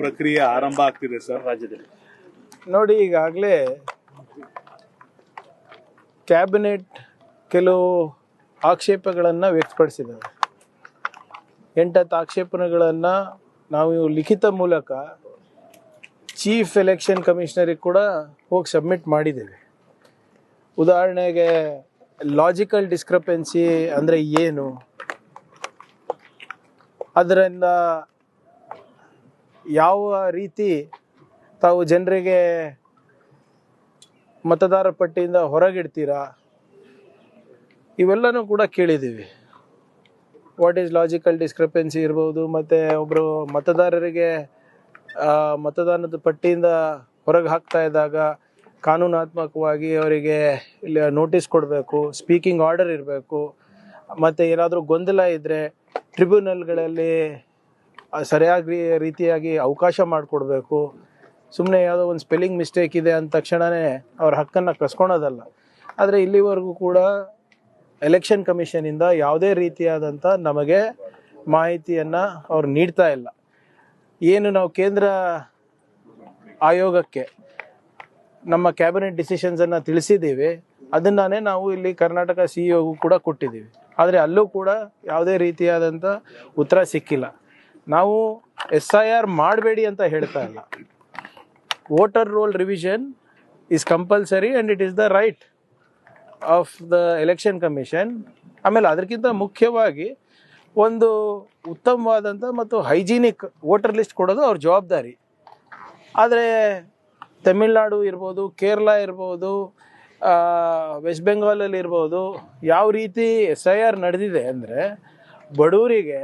ಪ್ರಕ್ರಿಯೆ ಆರಂಭ ಆಗ್ತಿದೆ ಸರ್ ರಾಜ್ಯದಲ್ಲಿ. ನೋಡಿ, ಈಗಾಗಲೇ ಕ್ಯಾಬಿನೆಟ್ ಕೆಲವು ಆಕ್ಷೇಪಗಳನ್ನು ವ್ಯಕ್ತಪಡಿಸಿದ್ದಾರೆ. 8 ಆಕ್ಷೇಪಣೆಗಳನ್ನು ನಾವು ಲಿಖಿತ ಮೂಲಕ ಚೀಫ್ ಎಲೆಕ್ಷನ್ ಕಮಿಷನರಿಗೆ ಕೂಡ ಹೋಗಿ ಸಬ್ಮಿಟ್ ಮಾಡಿದ್ದೇವೆ. ಉದಾಹರಣೆಗೆ ಲಾಜಿಕಲ್ ಡಿಸ್ಕ್ರಪೆನ್ಸಿ ಅಂದರೆ ಏನು, ಅದರಿಂದ ಯಾವ ರೀತಿ ತಾವು ಜನರಿಗೆ ಮತದಾರ ಪಟ್ಟಿಯಿಂದ ಹೊರಗಿಡ್ತೀರಾ, ಇವೆಲ್ಲನೂ ಕೂಡ ಕೇಳಿದ್ದೀವಿ. ವಾಟ್ ಈಸ್ ಲಾಜಿಕಲ್ ಡಿಸ್ಕ್ರಪೆನ್ಸಿ ಇರ್ಬೋದು, ಮತ್ತು ಒಬ್ಬರು ಮತದಾರರಿಗೆ ಮತದಾನದ ಪಟ್ಟಿಯಿಂದ ಹೊರಗೆ ಹಾಕ್ತಾ ಇದ್ದಾಗ ಕಾನೂನಾತ್ಮಕವಾಗಿ ಅವರಿಗೆ ಇಲ್ಲಿ ನೋಟಿಸ್ ಕೊಡಬೇಕು, ಸ್ಪೀಕಿಂಗ್ ಆರ್ಡರ್ ಇರಬೇಕು, ಮತ್ತು ಏನಾದರೂ ಗೊಂದಲ ಇದ್ದರೆ ಟ್ರಿಬ್ಯುನಲ್ಗಳಲ್ಲಿ ಸರಿಯಾಗಿ ರೀತಿಯಾಗಿ ಅವಕಾಶ ಮಾಡಿಕೊಡ್ಬೇಕು. ಸುಮ್ಮನೆ ಯಾವುದೋ ಒಂದು ಸ್ಪೆಲ್ಲಿಂಗ್ ಮಿಸ್ಟೇಕ್ ಇದೆ ಅಂದ ತಕ್ಷಣವೇ ಅವ್ರ ಹಕ್ಕನ್ನು ಕಸ್ಕೊಳೋದಲ್ಲ. ಆದರೆ ಇಲ್ಲಿವರೆಗೂ ಕೂಡ ಎಲೆಕ್ಷನ್ ಕಮಿಷನಿಂದ ಯಾವುದೇ ರೀತಿಯಾದಂಥ ನಮಗೆ ಮಾಹಿತಿಯನ್ನು ಅವ್ರು ನೀಡ್ತಾ ಇಲ್ಲ. ಏನು ನಾವು ಕೇಂದ್ರ ಆಯೋಗಕ್ಕೆ ನಮ್ಮ ಕ್ಯಾಬಿನೆಟ್ ಡಿಸಿಷನ್ಸನ್ನು ತಿಳಿಸಿದ್ದೀವಿ, ಅದನ್ನೇ ನಾವು ಇಲ್ಲಿ ಕರ್ನಾಟಕ CEO ಕೂಡ ಕೊಟ್ಟಿದ್ದೀವಿ. ಆದರೆ ಅಲ್ಲೂ ಕೂಡ ಯಾವುದೇ ರೀತಿಯಾದಂಥ ಉತ್ತರ ಸಿಕ್ಕಿಲ್ಲ. ನಾವು SIR ಮಾಡಬೇಡಿ ಅಂತ ಹೇಳ್ತಾ ಇಲ್ಲ. Voter roll revision is compulsory and it is the right of the election commission. ಆಮೇಲೆ ಅದಕ್ಕಿಂತ ಮುಖ್ಯವಾಗಿ ಒಂದು ಉತ್ತಮವಾದಂಥ ಮತ್ತು ಹೈಜೀನಿಕ್ ವೋಟರ್ ಲಿಸ್ಟ್ ಕೊಡೋದು ಅವ್ರ ಜವಾಬ್ದಾರಿ. ಆದರೆ ತಮಿಳ್ನಾಡು ಇರ್ಬೋದು, ಕೇರಳ ಇರ್ಬೋದು, ವೆಸ್ಟ್ ಬೆಂಗಾಲಲ್ಲಿ ಇರ್ಬೋದು, ಯಾವ ರೀತಿ SIR ನಡೆದಿದೆ ಅಂದರೆ ಬಡವರಿಗೆ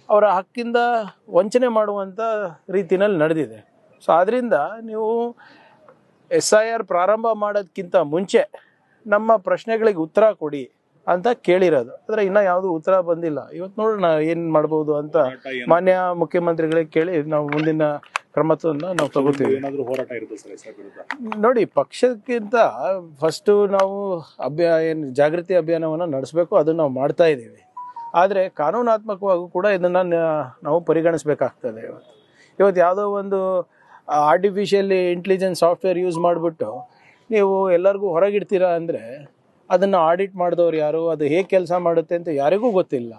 ಅವರ ಹಕ್ಕಿಂದ ವಂಚನೆ ಮಾಡುವಂಥ ರೀತಿಯಲ್ಲಿ ನಡೆದಿದೆ. ಸೊ ಆದ್ದರಿಂದ ನೀವು SIR ಪ್ರಾರಂಭ ಮಾಡೋದಕ್ಕಿಂತ ಮುಂಚೆ ನಮ್ಮ ಪ್ರಶ್ನೆಗಳಿಗೆ ಉತ್ತರ ಕೊಡಿ ಅಂತ ಕೇಳಿರೋದು. ಆದರೆ ಇನ್ನೂ ಯಾವುದೂ ಉತ್ತರ ಬಂದಿಲ್ಲ. ಇವತ್ತು ನೋಡೋಣ ಏನು ಮಾಡ್ಬೋದು ಅಂತ ಮಾನ್ಯ ಮುಖ್ಯಮಂತ್ರಿಗಳಿಗೆ ಕೇಳಿ ನಾವು ಮುಂದಿನ ಕ್ರಮವನ್ನು ನಾವು ತಗೋತೀವಿ. ನೋಡಿ, ಪಕ್ಷಕ್ಕಿಂತ ಫಸ್ಟು ನಾವು ಏನು ಜಾಗೃತಿ ಅಭಿಯಾನವನ್ನು ನಡೆಸಬೇಕು, ಅದನ್ನು ನಾವು ಮಾಡ್ತಾ ಇದ್ದೀವಿ. ಆದರೆ ಕಾನೂನಾತ್ಮಕವಾಗೂ ಕೂಡ ಇದನ್ನು ನಾವು ಪರಿಗಣಿಸಬೇಕಾಗ್ತದೆ. ಇವತ್ತು ಯಾವುದೋ ಒಂದು ಆರ್ಟಿಫಿಷಿಯಲ್ ಇಂಟೆಲಿಜೆನ್ಸ್ ಸಾಫ್ಟ್ವೇರ್ ಯೂಸ್ ಮಾಡಿಬಿಟ್ಟು ನೀವು ಎಲ್ಲರಿಗೂ ಹೊರಗಿಡ್ತೀರಾ ಅಂದರೆ ಅದನ್ನು ಆಡಿಟ್ ಮಾಡಿದವ್ರು ಯಾರು, ಅದು ಹೇಗೆ ಕೆಲಸ ಮಾಡುತ್ತೆ ಅಂತ ಯಾರಿಗೂ ಗೊತ್ತಿಲ್ಲ.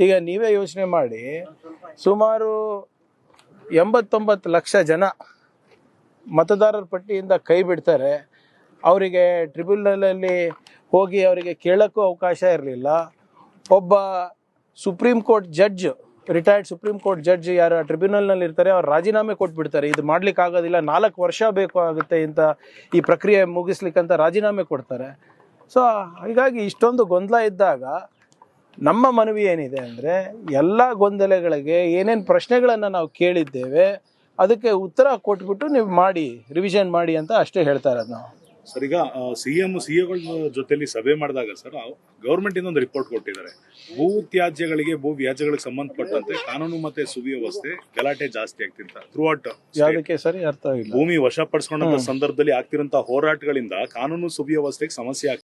ಈಗ ನೀವೇ ಯೋಚನೆ ಮಾಡಿ, ಸುಮಾರು 89 ಲಕ್ಷ ಜನ ಮತದಾರರ ಪಟ್ಟಿಯಿಂದ ಕೈ ಬಿಡ್ತಾರೆ. ಅವರಿಗೆ ಟ್ರಿಬ್ಯುನಲಲ್ಲಿ ಹೋಗಿ ಅವರಿಗೆ ಕೇಳೋಕ್ಕೂ ಅವಕಾಶ ಇರಲಿಲ್ಲ. ಒಬ್ಬ supreme court judge, retired supreme court judge ಯಾರು ಟ್ರಿಬ್ಯುನಲ್ನಲ್ಲಿ ಇರ್ತಾರೆ, ಅವ್ರು ರಾಜೀನಾಮೆ ಕೊಟ್ಬಿಡ್ತಾರೆ. ಇದು ಮಾಡ್ಲಿಕ್ಕೆ ಆಗೋದಿಲ್ಲ, 4 ವರ್ಷ ಬೇಕು ಆಗುತ್ತೆ ಇಂಥ ಈ ಪ್ರಕ್ರಿಯೆ ಮುಗಿಸ್ಲಿಕ್ಕಂತ ರಾಜೀನಾಮೆ ಕೊಡ್ತಾರೆ. ಸೊ ಹೀಗಾಗಿ ಇಷ್ಟೊಂದು ಗೊಂದಲ ಇದ್ದಾಗ ನಮ್ಮ ಮನವಿ ಏನಿದೆ ಅಂದರೆ, ಎಲ್ಲ ಗೊಂದಲಗಳಿಗೆ ಏನೇನು ಪ್ರಶ್ನೆಗಳನ್ನು ನಾವು ಕೇಳಿದ್ದೇವೆ ಅದಕ್ಕೆ ಉತ್ತರ ಕೊಟ್ಬಿಟ್ಟು ನೀವು ಮಾಡಿ, ರಿವಿಷನ್ ಮಾಡಿ ಅಂತ ಅಷ್ಟೇ ಹೇಳ್ತಾ ಇರೋದು ನಾವು. ಸರ್, ಈಗ ಸಿಎಗಳ ಜೊತೆಲಿ ಸಭೆ ಮಾಡಿದಾಗ ಸರ್, ಗೌರ್ಮೆಂಟ್ ಇಂದ ಒಂದು ರಿಪೋರ್ಟ್ ಕೊಟ್ಟಿದ್ದಾರೆ. ಭೂ ತ್ಯಾಜ್ಯಗಳಿಗೆ, ಭೂ ವ್ಯಾಜ್ಯಗಳಿಗೆ ಸಂಬಂಧಪಟ್ಟಂತೆ ಕಾನೂನು ಮತ್ತೆ ಸುವ್ಯವಸ್ಥೆ ಗಲಾಟೆ ಜಾಸ್ತಿ ಆಗ್ತಿಂತ ಥ್ರೂಔಟ್. ಯಾವುದಕ್ಕೆ ಸರಿ ಅರ್ಥ ಆಗಿಲ್ಲ. ಭೂಮಿ ವಶಪಡಿಸಿಕೊಂಡಂತ ಸಂದರ್ಭದಲ್ಲಿ ಆಗ್ತಿರೋಂತ ಹೋರಾಟಗಳಿಂದ ಕಾನೂನು ಸುವ್ಯವಸ್ಥೆಗೆ ಸಮಸ್ಯೆ